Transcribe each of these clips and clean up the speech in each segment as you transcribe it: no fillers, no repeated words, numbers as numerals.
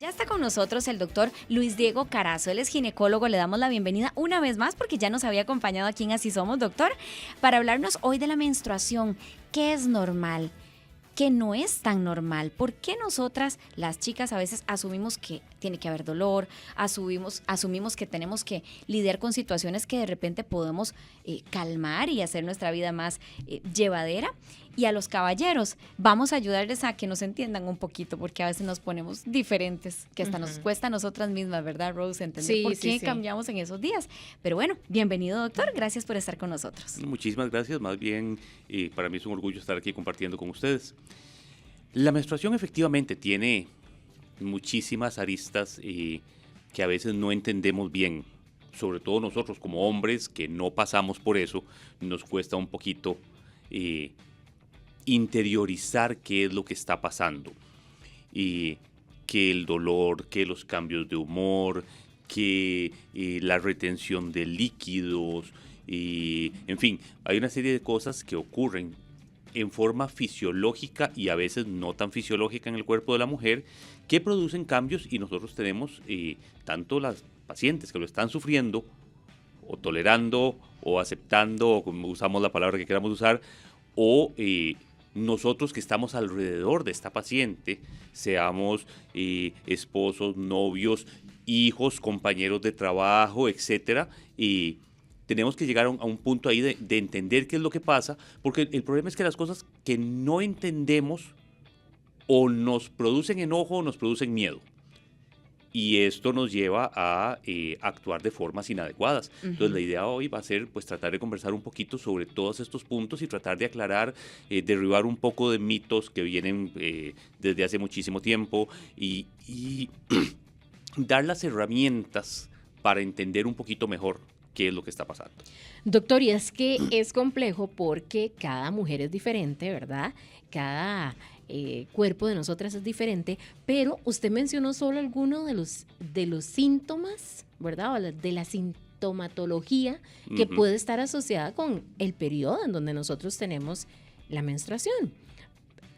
Ya está con nosotros el doctor Luis Diego Carazo, él es ginecólogo, le damos la bienvenida una vez más porque ya nos había acompañado aquí en Así Somos, doctor, para hablarnos hoy de la menstruación. ¿Qué es normal? ¿Qué no es tan normal? ¿Por qué nosotras, las chicas, a veces asumimos que tiene que haber dolor, asumimos que tenemos que lidiar con situaciones que de repente podemos calmar y hacer nuestra vida más llevadera? Y a los caballeros, vamos a ayudarles a que nos entiendan un poquito, porque a veces nos ponemos diferentes, que hasta nos cuesta a nosotras mismas, ¿verdad, Rose? Entender por qué cambiamos en esos días. Pero bueno, bienvenido, doctor, gracias por estar con nosotros. Muchísimas gracias, más bien para mí es un orgullo estar aquí compartiendo con ustedes. La menstruación efectivamente tiene muchísimas aristas que a veces no entendemos bien, sobre todo nosotros como hombres que no pasamos por eso, nos cuesta un poquito interiorizar qué es lo que está pasando, que el dolor, que los cambios de humor, que la retención de líquidos, en fin, hay una serie de cosas que ocurren en forma fisiológica y a veces no tan fisiológica en el cuerpo de la mujer, que producen cambios y nosotros tenemos tanto las pacientes que lo están sufriendo o tolerando o aceptando, o como usamos la palabra que queramos usar, o nosotros que estamos alrededor de esta paciente, seamos esposos, novios, hijos, compañeros de trabajo, etcétera, tenemos que llegar a un punto ahí de entender qué es lo que pasa, porque el problema es que las cosas que no entendemos o nos producen enojo o nos producen miedo. Y esto nos lleva a actuar de formas inadecuadas. Entonces la idea hoy va a ser pues tratar de conversar un poquito sobre todos estos puntos y tratar de aclarar, derribar un poco de mitos que vienen desde hace muchísimo tiempo y dar las herramientas para entender un poquito mejor qué es lo que está pasando. Doctor, y es que es complejo porque cada mujer es diferente, ¿verdad? Cada cuerpo de nosotras es diferente, pero usted mencionó solo algunos de los síntomas, ¿verdad? O de la sintomatología que puede estar asociada con el periodo en donde nosotros tenemos la menstruación.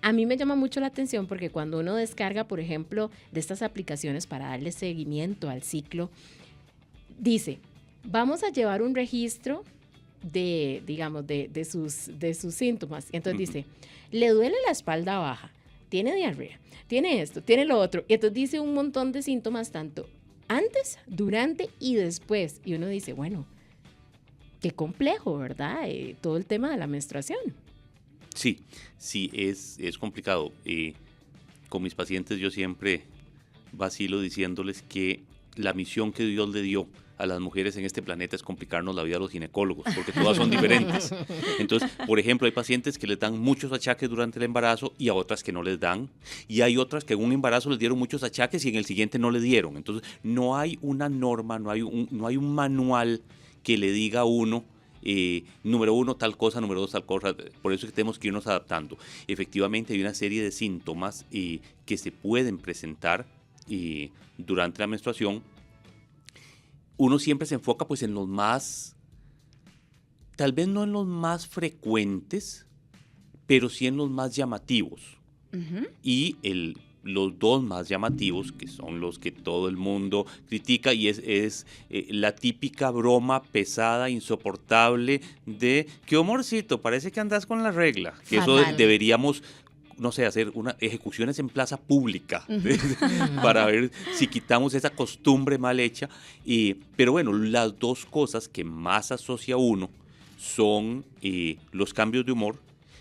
A mí me llama mucho la atención porque cuando uno descarga, por ejemplo, de estas aplicaciones para darle seguimiento al ciclo, dice, vamos a llevar un registro de, digamos, de sus síntomas. Y entonces dice, le duele la espalda baja, tiene diarrea, tiene esto, tiene lo otro. Y entonces dice un montón de síntomas, tanto antes, durante y después. Y uno dice, bueno, qué complejo, ¿verdad? Todo el tema de la menstruación. Sí, es complicado. Con mis pacientes yo siempre vacilo diciéndoles que la misión que Dios le dio a las mujeres en este planeta es complicarnos la vida a los ginecólogos, porque todas son diferentes. Entonces, por ejemplo, hay pacientes que les dan muchos achaques durante el embarazo y a otras que no les dan, y hay otras que en un embarazo les dieron muchos achaques y en el siguiente no le dieron. Entonces, no hay una norma, no hay un manual que le diga a uno, número uno tal cosa, número dos tal cosa. Por eso es que tenemos que irnos adaptando. Efectivamente, hay una serie de síntomas que se pueden presentar durante la menstruación. Uno siempre se enfoca pues en los más, tal vez no en los más frecuentes, pero sí en los más llamativos. Y los dos más llamativos, que son los que todo el mundo critica, y es la típica broma pesada, insoportable de que amorcito, parece que andas con la regla. Que eso deberíamos, no sé, hacer ejecuciones en plaza pública para ver si quitamos esa costumbre mal hecha. Pero bueno, las dos cosas que más asocia uno son los cambios de humor,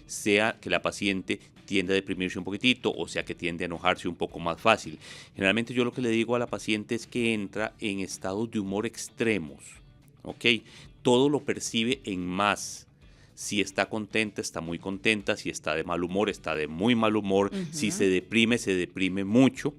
sea que la paciente tiende a deprimirse un poquitito, o sea que tiende a enojarse un poco más fácil. Generalmente yo lo que le digo a la paciente es que entra en estados de humor extremos, ¿ok? Todo lo percibe en más. Si está contenta, está muy contenta. Si está de mal humor, está de muy mal humor. Si se deprime mucho.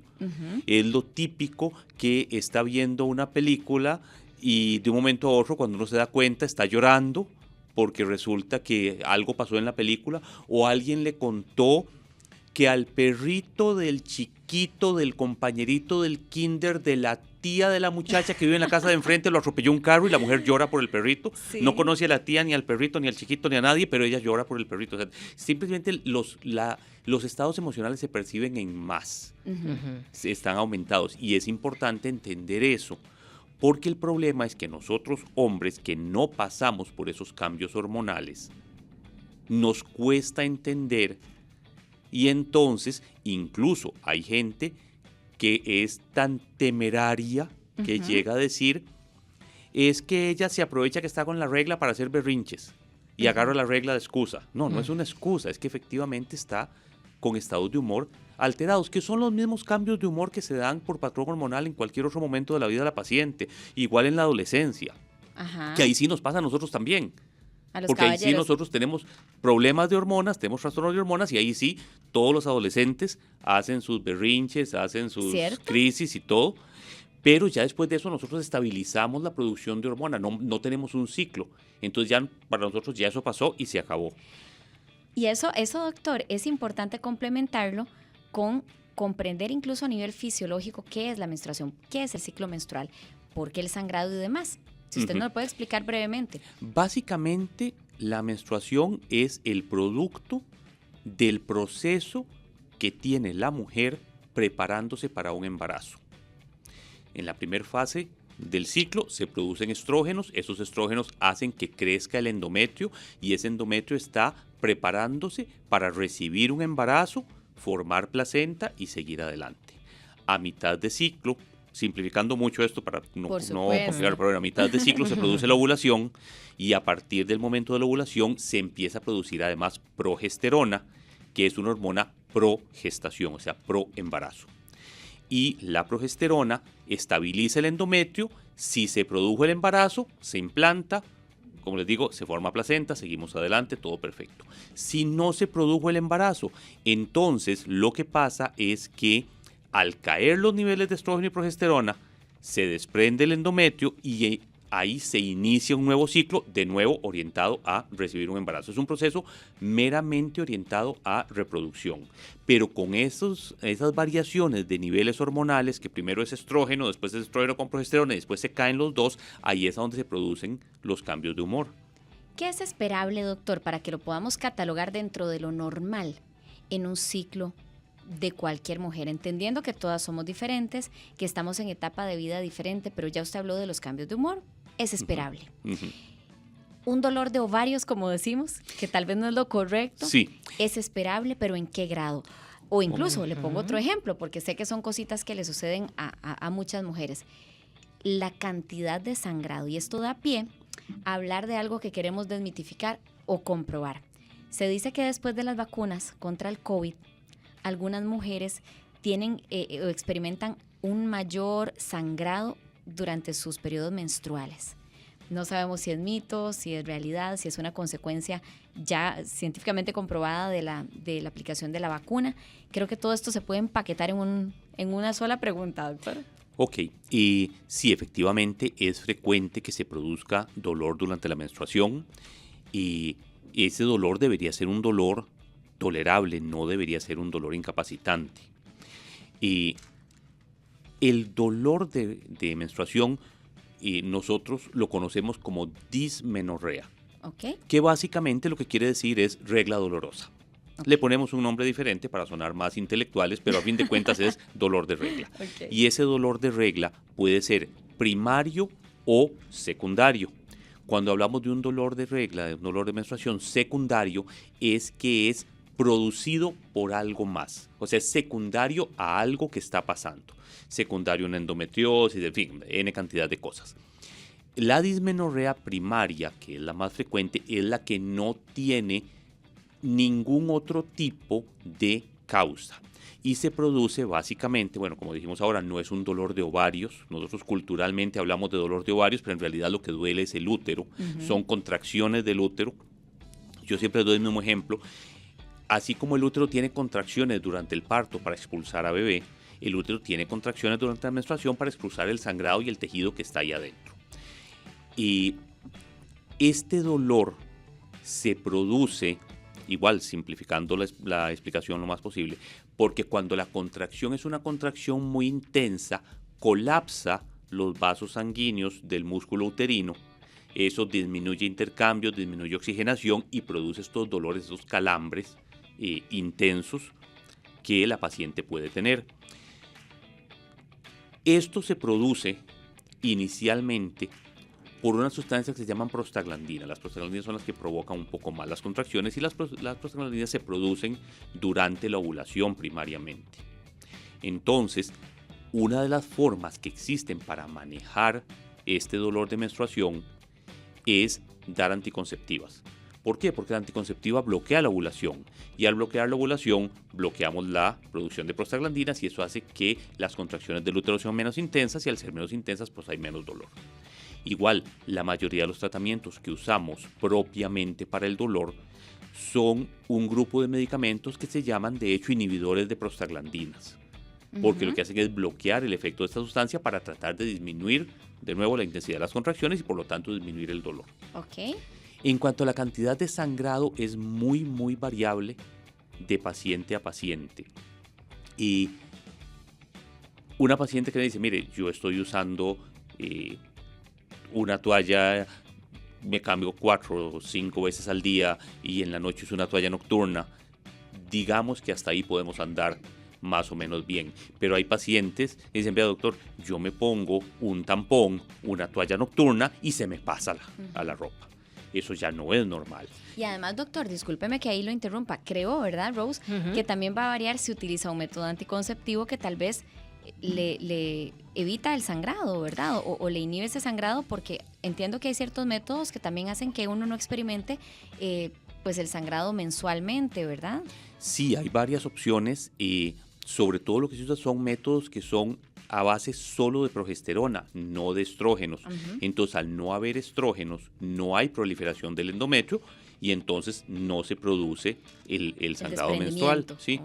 Es lo típico que está viendo una película y de un momento a otro, cuando uno se da cuenta, está llorando porque resulta que algo pasó en la película o alguien le contó que al perrito del chiquito chiquito, del compañerito del kinder, de la tía de la muchacha que vive en la casa de enfrente, lo atropelló un carro y la mujer llora por el perrito. Sí. No conoce a la tía, ni al perrito, ni al chiquito, ni a nadie, pero ella llora por el perrito. O sea, simplemente los estados emocionales se perciben en más, están aumentados, y es importante entender eso, porque el problema es que nosotros hombres que no pasamos por esos cambios hormonales, nos cuesta entender, y entonces incluso hay gente que es tan temeraria que llega a decir, es que ella se aprovecha que está con la regla para hacer berrinches y agarra la regla de excusa. No, no es una excusa, es que efectivamente está con estados de humor alterados, que son los mismos cambios de humor que se dan por patrón hormonal en cualquier otro momento de la vida de la paciente, igual en la adolescencia, que ahí sí nos pasa a nosotros también. Porque ahí sí nosotros tenemos problemas de hormonas, tenemos trastornos de hormonas, y ahí sí todos los adolescentes hacen sus berrinches, hacen sus crisis y todo, pero ya después de eso nosotros estabilizamos la producción de hormonas, no tenemos un ciclo. Entonces ya para nosotros ya eso pasó y se acabó. Y eso, doctor, es importante complementarlo con comprender incluso a nivel fisiológico qué es la menstruación, qué es el ciclo menstrual, por qué el sangrado y demás. Si usted nos lo puede explicar brevemente. Básicamente, la menstruación es el producto del proceso que tiene la mujer preparándose para un embarazo. En la primera fase del ciclo se producen estrógenos, esos estrógenos hacen que crezca el endometrio y ese endometrio está preparándose para recibir un embarazo, formar placenta y seguir adelante. A mitad de ciclo, simplificando mucho esto para no complicar, pero a mitad de ciclo se produce la ovulación y a partir del momento de la ovulación se empieza a producir además progesterona, que es una hormona progestación, o sea, pro embarazo. Y la progesterona estabiliza el endometrio, si se produjo el embarazo, se implanta, como les digo, se forma placenta, seguimos adelante, todo perfecto. Si no se produjo el embarazo, entonces lo que pasa es que al caer los niveles de estrógeno y progesterona, se desprende el endometrio y ahí se inicia un nuevo ciclo, de nuevo orientado a recibir un embarazo. Es un proceso meramente orientado a reproducción, pero con esas variaciones de niveles hormonales, que primero es estrógeno, después es estrógeno con progesterona y después se caen los dos, ahí es donde se producen los cambios de humor. ¿Qué es esperable, doctor, para que lo podamos catalogar dentro de lo normal en un ciclo de cualquier mujer, entendiendo que todas somos diferentes, que estamos en etapa de vida diferente, pero ya usted habló de los cambios de humor, es esperable? Un dolor de ovarios, como decimos, que tal vez no es lo correcto, es esperable, pero ¿en qué grado? O incluso, le pongo otro ejemplo, porque sé que son cositas que le suceden a muchas mujeres. La cantidad de sangrado, y esto da pie a hablar de algo que queremos desmitificar o comprobar. Se dice que después de las vacunas contra el COVID, algunas mujeres tienen o experimentan un mayor sangrado durante sus periodos menstruales. No sabemos si es mito, si es realidad, si es una consecuencia ya científicamente comprobada de la aplicación de la vacuna. Creo que todo esto se puede empaquetar en una sola pregunta, doctor. Ok, y sí, efectivamente es frecuente que se produzca dolor durante la menstruación y ese dolor debería ser un dolor tolerable, no debería ser un dolor incapacitante. Y el dolor de menstruación nosotros lo conocemos como dismenorrea, que básicamente lo que quiere decir es regla dolorosa. Le ponemos un nombre diferente para sonar más intelectuales, pero a fin de cuentas es dolor de regla. Y ese dolor de regla puede ser primario o secundario. Cuando hablamos de un dolor de regla, de un dolor de menstruación secundario, es que es producido por algo más. O sea, es secundario a algo que está pasando. Secundario a una endometriosis, en fin, N cantidad de cosas. La dismenorrea primaria, que es la más frecuente, es la que no tiene ningún otro tipo de causa. Y se produce básicamente, bueno, como dijimos ahora, no es un dolor de ovarios. Nosotros culturalmente hablamos de dolor de ovarios, pero en realidad lo que duele es el útero. Son contracciones del útero. Yo siempre doy el mismo ejemplo. Así como el útero tiene contracciones durante el parto para expulsar a bebé, el útero tiene contracciones durante la menstruación para expulsar el sangrado y el tejido que está ahí adentro. Y este dolor se produce, igual simplificando la explicación lo más posible, porque cuando la contracción es una contracción muy intensa, colapsa los vasos sanguíneos del músculo uterino. Eso disminuye intercambios, disminuye oxigenación y produce estos dolores, estos calambres intensos que la paciente puede tener. Esto se produce inicialmente por unas sustancias que se llaman prostaglandinas. Las prostaglandinas son las que provocan un poco más las contracciones y las prostaglandinas se producen durante la ovulación primariamente. Entonces, una de las formas que existen para manejar este dolor de menstruación es dar anticonceptivas. ¿Por qué? Porque la anticonceptiva bloquea la ovulación y al bloquear la ovulación bloqueamos la producción de prostaglandinas y eso hace que las contracciones del útero sean menos intensas y al ser menos intensas pues hay menos dolor. Igual, la mayoría de los tratamientos que usamos propiamente para el dolor son un grupo de medicamentos que se llaman de hecho inhibidores de prostaglandinas, porque lo que hacen es bloquear el efecto de esta sustancia para tratar de disminuir de nuevo la intensidad de las contracciones y por lo tanto disminuir el dolor. Ok. En cuanto a la cantidad de sangrado, es muy variable de paciente a paciente. Y una paciente que me dice, mire, yo estoy usando una toalla, me cambio 4 o 5 veces al día y en la noche uso una toalla nocturna, digamos que hasta ahí podemos andar más o menos bien. Pero hay pacientes que dicen, vea doctor, yo me pongo un tampón, una toalla nocturna y se me pasa a la ropa. Eso ya no es normal. Y además, doctor, discúlpeme que ahí lo interrumpa. Creo, ¿verdad, Rose? Que también va a variar si utiliza un método anticonceptivo que tal vez le evita el sangrado, ¿verdad? O le inhibe ese sangrado, porque entiendo que hay ciertos métodos que también hacen que uno no experimente pues el sangrado mensualmente, ¿verdad? Sí, hay varias opciones y sobre todo lo que se usa son métodos que son a base solo de progesterona, no de estrógenos. Entonces, al no haber estrógenos, no hay proliferación del endometrio y entonces no se produce el sangrado menstrual, ¿sí?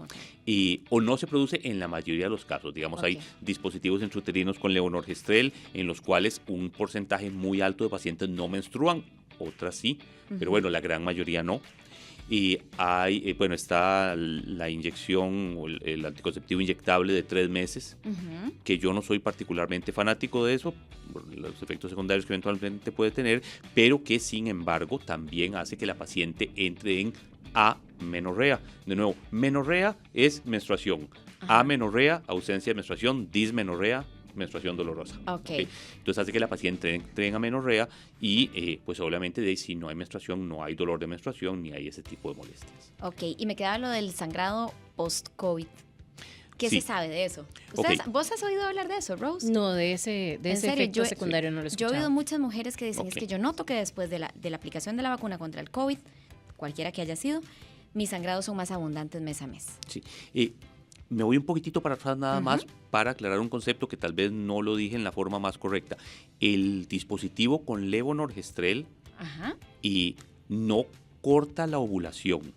O no se produce en la mayoría de los casos. Digamos, hay dispositivos intrauterinos con levonorgestrel en los cuales un porcentaje muy alto de pacientes no menstruan, otras sí, pero bueno, la gran mayoría no. Y hay, está la inyección o el anticonceptivo inyectable de 3 meses, que yo no soy particularmente fanático de eso, por los efectos secundarios que eventualmente puede tener, pero que sin embargo también hace que la paciente entre en amenorrea. De nuevo, menorrea es menstruación, amenorrea, ausencia de menstruación, dismenorrea, menstruación dolorosa. Okay. Entonces hace que la paciente entre en amenorrea y pues obviamente si no hay menstruación, no hay dolor de menstruación ni hay ese tipo de molestias. Ok, y me quedaba lo del sangrado post-COVID. ¿Qué se sabe de eso? ¿Vos has oído hablar de eso, Rose? No, de ese efecto secundario no lo he escuchado. Yo he oído muchas mujeres que dicen, es que yo noto que después de la aplicación de la vacuna contra el COVID, cualquiera que haya sido, mis sangrados son más abundantes mes a mes. Sí, me voy un poquitito para atrás nada más para aclarar un concepto que tal vez no lo dije en la forma más correcta. El dispositivo con levonorgestrel y no corta la ovulación.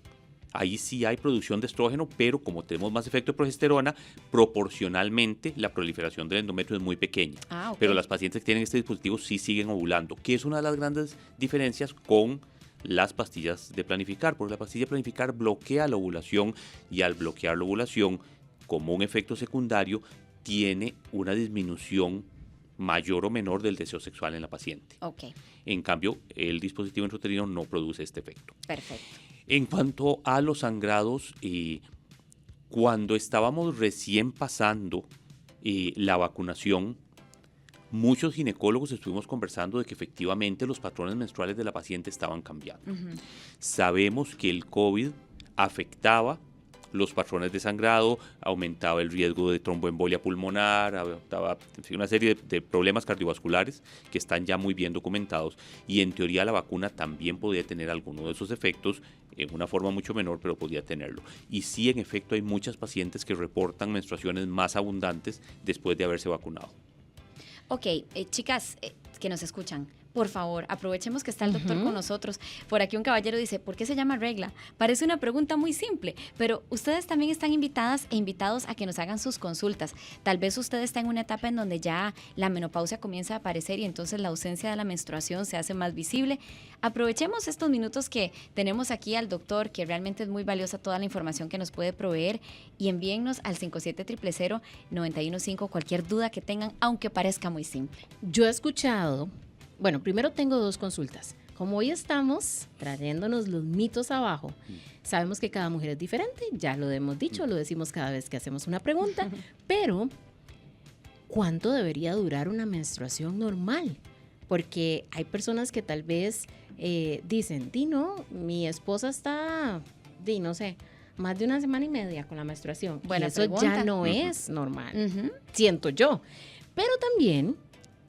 Ahí sí hay producción de estrógeno, pero como tenemos más efecto de progesterona, proporcionalmente la proliferación del endometrio es muy pequeña. Pero las pacientes que tienen este dispositivo sí siguen ovulando, que es una de las grandes diferencias con las pastillas de planificar, porque la pastilla de planificar bloquea la ovulación y al bloquear la ovulación, como un efecto secundario, tiene una disminución mayor o menor del deseo sexual en la paciente. En cambio, el dispositivo intrauterino no produce este efecto. Perfecto. En cuanto a los sangrados, cuando estábamos recién pasando la vacunación, muchos ginecólogos estuvimos conversando de que efectivamente los patrones menstruales de la paciente estaban cambiando. Sabemos que el COVID afectaba los patrones de sangrado, aumentaba el riesgo de tromboembolia pulmonar, aumentaba una serie de problemas cardiovasculares que están ya muy bien documentados y en teoría la vacuna también podía tener alguno de esos efectos en una forma mucho menor, pero podía tenerlo. Y sí, en efecto, hay muchas pacientes que reportan menstruaciones más abundantes después de haberse vacunado. Ok, chicas que nos escuchan, Por favor, aprovechemos que está el doctor con nosotros. Por aquí un caballero dice, ¿por qué se llama regla? Parece una pregunta muy simple, pero ustedes también están invitadas e invitados a que nos hagan sus consultas. Tal vez usted está en una etapa en donde ya la menopausia comienza a aparecer y entonces la ausencia de la menstruación se hace más visible. Aprovechemos estos minutos que tenemos aquí al doctor, que realmente es muy valiosa toda la información que nos puede proveer, y envíennos al 5700-915 cualquier duda que tengan, aunque parezca muy simple. Yo he escuchado, bueno, primero tengo 2 consultas. Como hoy estamos trayéndonos los mitos abajo, sabemos que cada mujer es diferente, ya lo hemos dicho, lo decimos cada vez que hacemos una pregunta, pero ¿cuánto debería durar una menstruación normal? Porque hay personas que tal vez dicen, no, mi esposa está, no sé, más de 1 semana y media con la menstruación. Buena y eso pregunta. ya no es normal, siento yo. Pero también,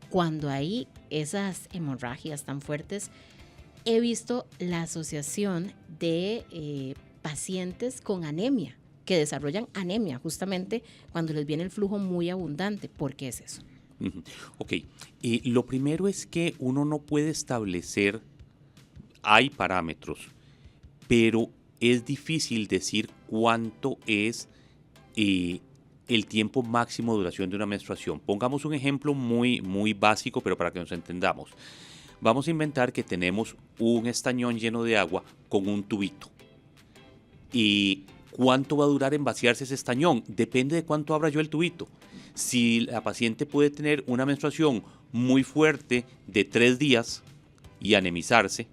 cuando hay esas hemorragias tan fuertes, he visto la asociación de pacientes con anemia, que desarrollan anemia justamente cuando les viene el flujo muy abundante. ¿Por qué es eso? Ok, lo primero es que uno no puede establecer, hay parámetros, pero es difícil decir cuánto es el tiempo máximo de duración de una menstruación. Pongamos un ejemplo muy, muy básico, pero para que nos entendamos. Vamos a inventar que tenemos un estañón lleno de agua con un tubito. ¿Y cuánto va a durar en vaciarse ese estañón? Depende de cuánto abra yo el tubito. Si la paciente puede tener una menstruación muy fuerte de 3 días y anemizarse,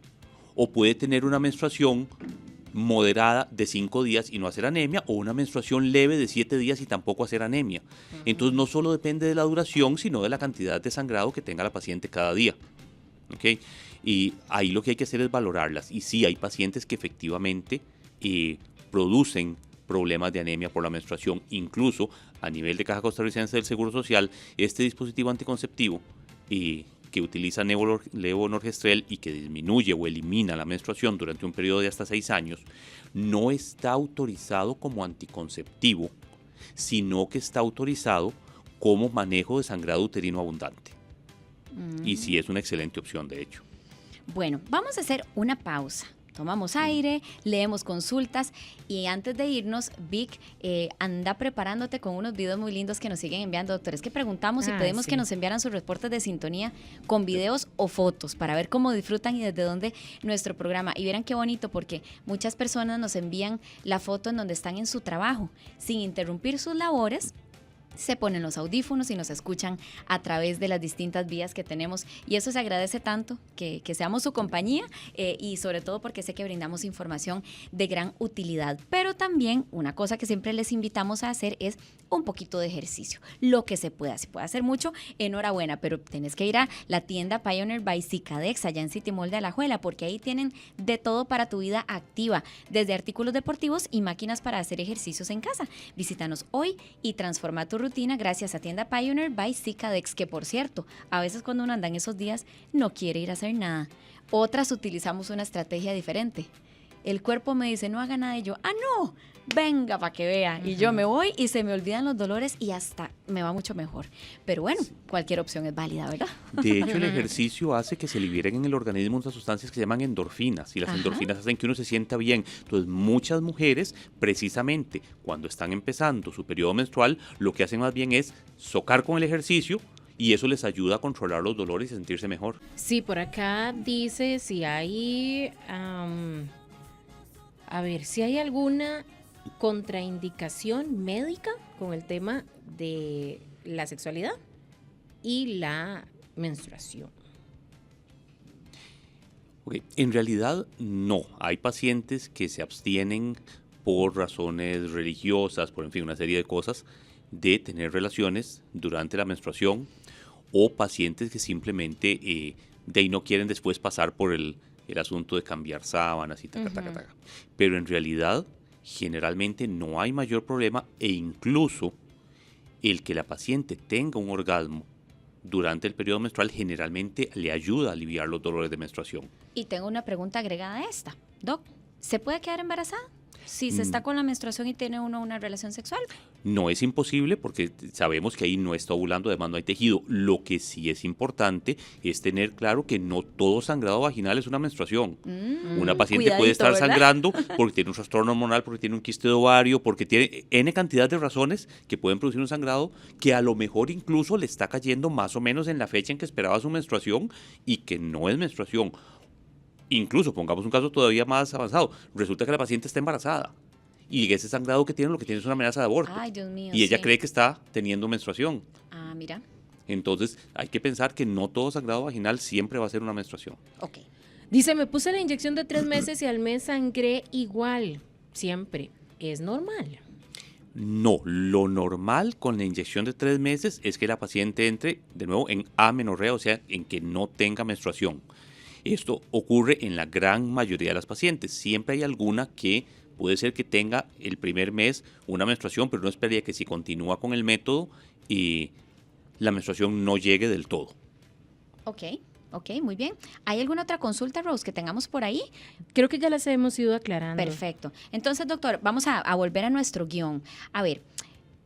o puede tener una menstruación moderada de 5 días y no hacer anemia, o una menstruación leve de 7 días y tampoco hacer anemia. Entonces no solo depende de la duración, sino de la cantidad de sangrado que tenga la paciente cada día. ¿Okay? Y ahí lo que hay que hacer es valorarlas. Y sí, hay pacientes que efectivamente producen problemas de anemia por la menstruación. Incluso a nivel de Caja Costarricense del Seguro Social, este dispositivo anticonceptivo que utiliza levonorgestrel y que disminuye o elimina la menstruación durante un periodo de hasta 6 años, no está autorizado como anticonceptivo, sino que está autorizado como manejo de sangrado uterino abundante. Y sí es una excelente opción, de hecho. Bueno, vamos a hacer una pausa. Tomamos aire, leemos consultas y antes de irnos, Vic, anda preparándote con unos videos muy lindos que nos siguen enviando, doctores, que preguntamos y pedimos que nos enviaran sus reportes de sintonía con videos o fotos para ver cómo disfrutan y desde dónde nuestro programa. Y vieran qué bonito porque muchas personas nos envían la foto en donde están en su trabajo, sin interrumpir sus labores. Se ponen los audífonos y nos escuchan a través de las distintas vías que tenemos y eso se agradece tanto, que seamos su compañía y sobre todo porque sé que brindamos información de gran utilidad. Pero también una cosa que siempre les invitamos a hacer es un poquito de ejercicio, lo que se pueda. Se puede hacer mucho, enhorabuena, pero tenés que ir a la tienda Pioneer by Cicadex allá en City Mall de Alajuela porque ahí tienen de todo para tu vida activa, desde artículos deportivos y máquinas para hacer ejercicios en casa. Visítanos hoy y transforma tu rutina gracias a tienda Pioneer by Cicadex, que por cierto, a veces cuando uno anda en esos días no quiere ir a hacer nada. Otras utilizamos una estrategia diferente. El cuerpo me dice, no haga nada y yo, no, venga para que vea. Y yo me voy y se me olvidan los dolores y hasta me va mucho mejor. Pero bueno, cualquier opción es válida, ¿verdad? De hecho, el ejercicio hace que se liberen en el organismo unas sustancias que se llaman endorfinas y las endorfinas hacen que uno se sienta bien. Entonces, muchas mujeres, precisamente cuando están empezando su periodo menstrual, lo que hacen más bien es socar con el ejercicio y eso les ayuda a controlar los dolores y sentirse mejor. Sí, por acá dice si hay... si hay alguna contraindicación médica con el tema de la sexualidad y la menstruación. Okay. En realidad no, hay pacientes que se abstienen por razones religiosas, por en fin, una serie de cosas, de tener relaciones durante la menstruación o pacientes que simplemente de ahí no quieren después pasar por el asunto de cambiar sábanas y taca. Pero en realidad, generalmente no hay mayor problema e incluso el que la paciente tenga un orgasmo durante el periodo menstrual generalmente le ayuda a aliviar los dolores de menstruación. Y tengo una pregunta agregada a esta. Doc, ¿se puede quedar embarazada? si se está con la menstruación y tiene uno una relación sexual. No es imposible porque sabemos que ahí no está ovulando, además no hay tejido. Lo que sí es importante es tener claro que no todo sangrado vaginal es una menstruación. Una paciente puede estar ¿verdad? sangrando porque tiene un trastorno hormonal, porque tiene un quiste de ovario, porque tiene N cantidad de razones que pueden producir un sangrado que a lo mejor incluso le está cayendo más o menos en la fecha en que esperaba su menstruación y que no es menstruación. Incluso, pongamos un caso todavía más avanzado, resulta que la paciente está embarazada y ese sangrado que tiene lo que tiene es una amenaza de aborto. Ay, Dios mío. Y ella sí. cree que está teniendo menstruación. Ah, mira. Entonces hay que pensar que no todo sangrado vaginal siempre va a ser una menstruación. Ok. Dice, me puse la inyección de 3 meses y al mes sangré igual, siempre. ¿Es normal? No, lo normal con la inyección de 3 meses es que la paciente entre de nuevo en amenorrea, o sea, en que no tenga menstruación. Esto ocurre en la gran mayoría de las pacientes. Siempre hay alguna que puede ser que tenga el primer mes una menstruación, pero no esperaría que si continúa con el método la menstruación no llegue del todo. Ok, muy bien. ¿Hay alguna otra consulta, Rose, que tengamos por ahí? Creo que ya las hemos ido aclarando. Perfecto. Entonces, doctor, vamos a volver a nuestro guión. A ver,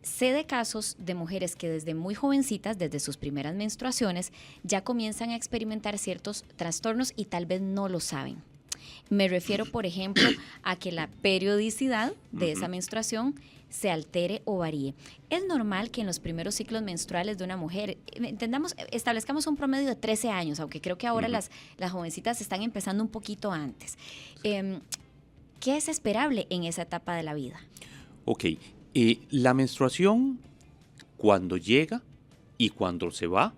sé de casos de mujeres que desde muy jovencitas, desde sus primeras menstruaciones, ya comienzan a experimentar ciertos trastornos y tal vez no lo saben. Me refiero, por ejemplo, a que la periodicidad de esa menstruación se altere o varíe. Es normal que en los primeros ciclos menstruales de una mujer, establezcamos un promedio de 13 años, aunque creo que ahora las jovencitas están empezando un poquito antes. ¿Qué es esperable en esa etapa de la vida? Ok, la menstruación cuando llega y cuando se va,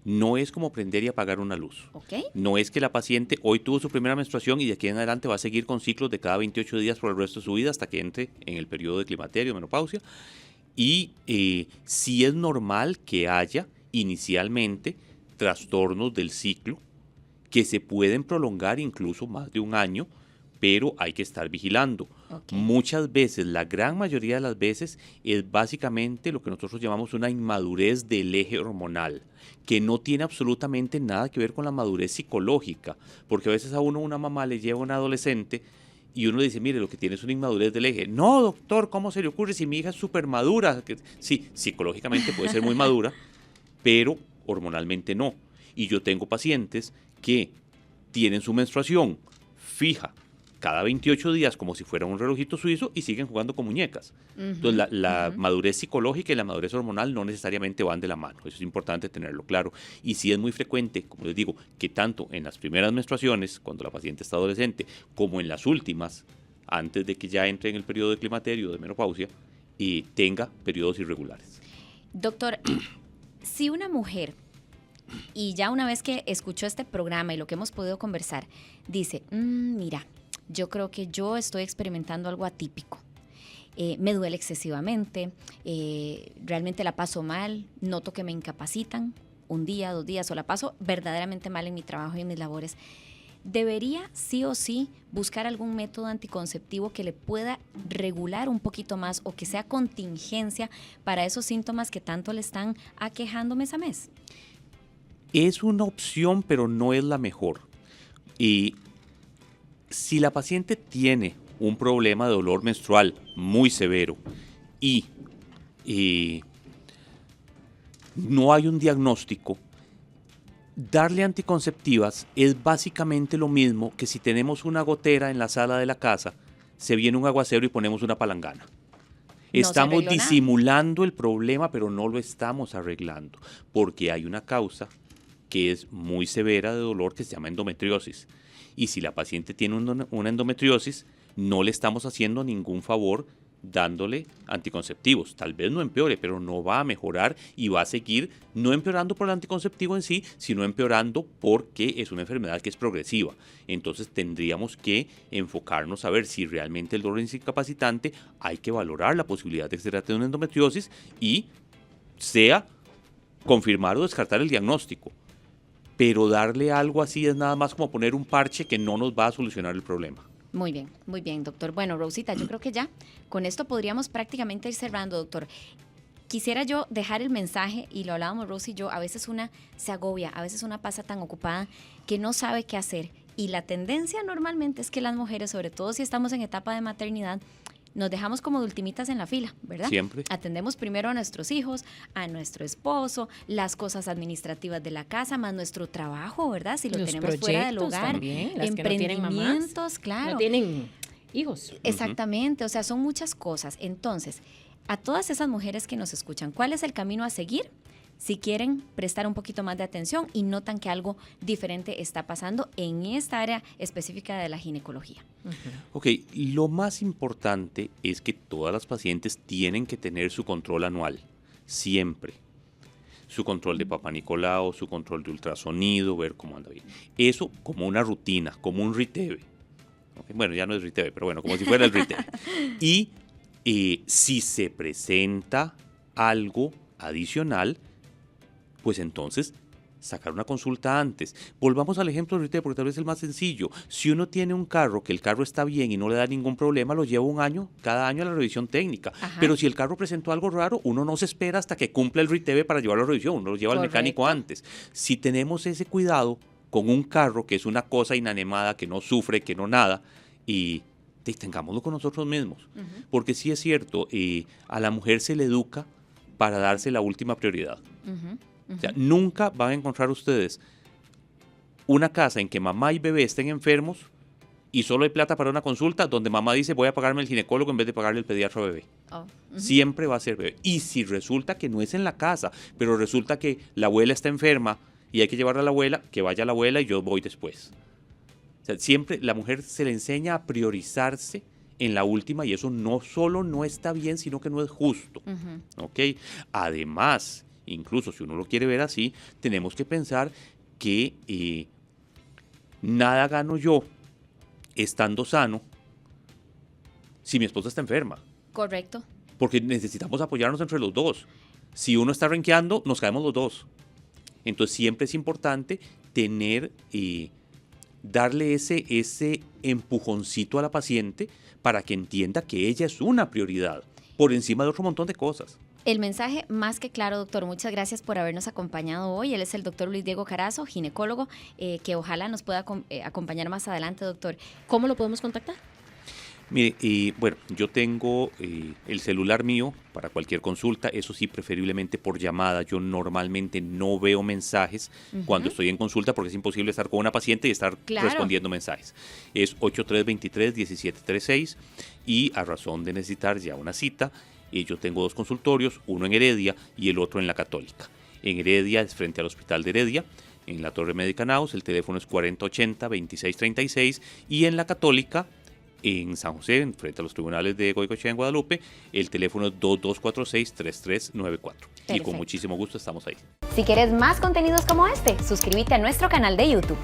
no es como prender y apagar una luz. Okay. No es que la paciente hoy tuvo su primera menstruación y de aquí en adelante va a seguir con ciclos de cada 28 días por el resto de su vida hasta que entre en el periodo de climaterio, menopausia. Y sí es normal que haya inicialmente trastornos del ciclo que se pueden prolongar incluso más de un año, pero hay que estar vigilando. Okay. Muchas veces, la gran mayoría de las veces, es básicamente lo que nosotros llamamos una inmadurez del eje hormonal, que no tiene absolutamente nada que ver con la madurez psicológica, porque a veces a uno una mamá le lleva a un adolescente y uno le dice, mire, lo que tiene es una inmadurez del eje. No, doctor, ¿cómo se le ocurre si mi hija es súper madura? Sí, psicológicamente puede ser muy madura, pero hormonalmente no. Y yo tengo pacientes que tienen su menstruación fija cada 28 días como si fuera un relojito suizo y siguen jugando con muñecas. Entonces la madurez psicológica y la madurez hormonal no necesariamente van de la mano. Eso es importante tenerlo claro. Y sí es muy frecuente, como les digo, que tanto en las primeras menstruaciones, cuando la paciente está adolescente, como en las últimas, antes de que ya entre en el periodo de climaterio, de menopausia, tenga periodos irregulares. Doctor, si una mujer, y ya una vez que escuchó este programa y lo que hemos podido conversar, dice, mira, yo creo que yo estoy experimentando algo atípico. Me duele excesivamente, realmente la paso mal, noto que me incapacitan un día, 2 días, o la paso verdaderamente mal en mi trabajo y en mis labores. ¿Debería sí o sí buscar algún método anticonceptivo que le pueda regular un poquito más o que sea contingencia para esos síntomas que tanto le están aquejando mes a mes? Es una opción, pero no es la mejor. Y si la paciente tiene un problema de dolor menstrual muy severo y no hay un diagnóstico, darle anticonceptivas es básicamente lo mismo que si tenemos una gotera en la sala de la casa, se viene un aguacero y ponemos una palangana. Estamos disimulando el problema, pero no lo estamos arreglando, porque hay una causa que es muy severa de dolor que se llama endometriosis. Y si la paciente tiene una endometriosis, no le estamos haciendo ningún favor dándole anticonceptivos. Tal vez no empeore, pero no va a mejorar y va a seguir no empeorando por el anticonceptivo en sí, sino empeorando porque es una enfermedad que es progresiva. Entonces tendríamos que enfocarnos a ver si realmente el dolor es incapacitante. Hay que valorar la posibilidad de que se trate de una endometriosis y sea confirmar o descartar el diagnóstico. Pero darle algo así es nada más como poner un parche que no nos va a solucionar el problema. Muy bien, doctor. Bueno, Rosita, yo creo que ya con esto podríamos prácticamente ir cerrando, doctor. Quisiera yo dejar el mensaje, y lo hablábamos Rosy y yo, a veces una se agobia, a veces una pasa tan ocupada que no sabe qué hacer. Y la tendencia normalmente es que las mujeres, sobre todo si estamos en etapa de maternidad, nos dejamos como de ultimitas en la fila, ¿verdad? Siempre. Atendemos primero a nuestros hijos, a nuestro esposo, las cosas administrativas de la casa, más nuestro trabajo, ¿verdad? Si lo Los tenemos fuera del proyectos hogar, también, las que no tienen mamás, emprendimientos, claro. No tienen hijos. Exactamente, o sea, son muchas cosas. Entonces, a todas esas mujeres que nos escuchan, ¿cuál es el camino a seguir? Si quieren prestar un poquito más de atención y notan que algo diferente está pasando en esta área específica de la ginecología. Ok, lo más importante es que todas las pacientes tienen que tener su control anual, siempre. Su control de Papá Nicolau, su control de ultrasonido, ver cómo anda bien. Eso como una rutina, como un Riteve. Okay, bueno, ya no es Riteve, pero bueno, como si fuera el Riteve. Y si se presenta algo adicional, pues entonces sacar una consulta antes. Volvamos al ejemplo ahorita porque tal vez es el más sencillo. Si uno tiene un carro, que el carro está bien y no le da ningún problema, lo lleva un año, cada año a la revisión técnica. Ajá. Pero si el carro presentó algo raro, uno no se espera hasta que cumpla el RITEVE para llevarlo a la revisión, uno lo lleva al mecánico antes. Si tenemos ese cuidado con un carro que es una cosa inanemada, que no sufre, que no nada, y tengámoslo con nosotros mismos. Porque sí es cierto, a la mujer se le educa para darse la última prioridad. O sea, nunca van a encontrar ustedes una casa en que mamá y bebé estén enfermos y solo hay plata para una consulta donde mamá dice voy a pagarme el ginecólogo en vez de pagarle el pediatra a bebé. Siempre va a ser bebé. Y si resulta que no es en la casa, pero resulta que la abuela está enferma y hay que llevarla a la abuela, que vaya la abuela y yo voy después. O sea, siempre la mujer se le enseña a priorizarse en la última y eso no solo no está bien, sino que no es justo. ¿Ok? Además, incluso si uno lo quiere ver así, tenemos que pensar que nada gano yo estando sano si mi esposa está enferma. Correcto. Porque necesitamos apoyarnos entre los dos. Si uno está renqueando, nos caemos los dos. Entonces siempre es importante tener, darle ese empujoncito a la paciente para que entienda que ella es una prioridad por encima de otro montón de cosas. El mensaje más que claro, doctor. Muchas gracias por habernos acompañado hoy. Él es el doctor Luis Diego Carazo, ginecólogo, que ojalá nos pueda acompañar más adelante, doctor. ¿Cómo lo podemos contactar? Mire, bueno, yo tengo el celular mío para cualquier consulta, eso sí, preferiblemente por llamada. Yo normalmente no veo mensajes cuando estoy en consulta porque es imposible estar con una paciente y estar respondiendo mensajes. Es 8323-1736 y a razón de necesitar ya una cita, yo tengo 2 consultorios, uno en Heredia y el otro en la Católica. En Heredia es frente al Hospital de Heredia, en la Torre Médica Naus, el teléfono es 4080-2636 y en la Católica, en San José, frente a los tribunales de Goicoechea en Guadalupe, el teléfono es 2246-3394. Y con muchísimo gusto estamos ahí. Si quieres más contenidos como este, suscríbete a nuestro canal de YouTube.